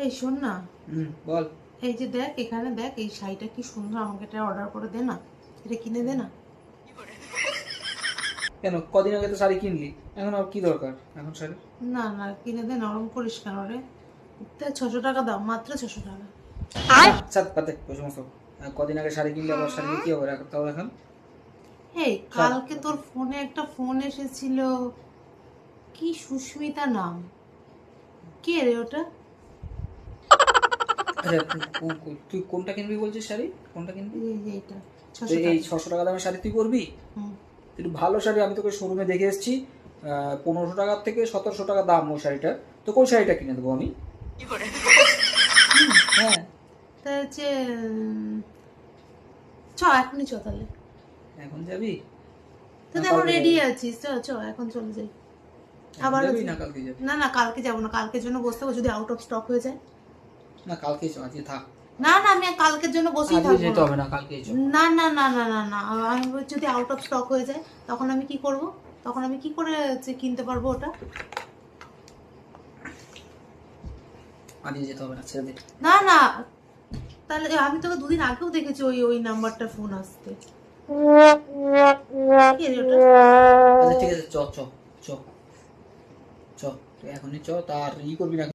এই শোন না, বল। এই যে দেখ, এখানে দেখ, এই শাড়িটা কি সুন্দর, আমাকে এটা অর্ডার করে দে না, এটা কিনে দে না। কেন, কদিন আগে তো শাড়ি কিনলি, এখন আর কি দরকার এখন শাড়ি? না না, কিনে দে না, ওরকম করিস কেন রে? 600 টাকা দাম, মাত্র 600 টাকা। আচ্ছা পাতে ওই সমস্ত কদিন আগে শাড়ি কিনলে আবার শাড়ি কি হবে তাও এখন? এই কালকে তোর ফোনে একটা ফোন এসেছিল, কি সুস্মিতা নাম, কে রে ওটা? আচ্ছা তুই কোনটা কিনবি বলছিস শাড়ি? কোনটা কিনবি? এই যে এটা তো 600 এই টাকা। 600 টাকা দামের শাড়ি তুই করবি? হুম। একটু ভালো শাড়ি আমি তোকে শোরুমে দেখে এসেছি, 1500 টাকা থেকে 1700 টাকা দাম ওই শাড়িটার। তো কোন শাড়িটা কিনে দেবো আমি? হ্যাঁ। তা হচ্ছে এখনই চ তাহলে। এখন যাবি? তো এখন রেডি আছিস, এখন চলে যাই। আবার যাবি না কালকে যাবি? না না, কালকে যাবো না, কালকের জন্য বসতে হবে, যদি আউট অফ স্টক হয়ে যায়। না কালকেই চল, আজকে থাক। না না, আমি কালকের জন্য বসেই আজকে থাকবো যেতে না। হবে না, কালকেই চল। না না না না না না, আমি যদি আউট অফ স্টক হয়ে যায় তখন আমি কি করব? তখন আমি কি করে কিনতে পারবো ওটা? আজকে যেতে হবে না, ছেড়ে দে। না না, তাহলে আমি তোকে দুদিন আগেও দেখেছি ওই ওই নাম্বারটা ফোন আসতে। কি রে ওটা? আচ্ছা ঠিক আছে, চ চ চ চ, তুই এখনই চ, তার করবি না।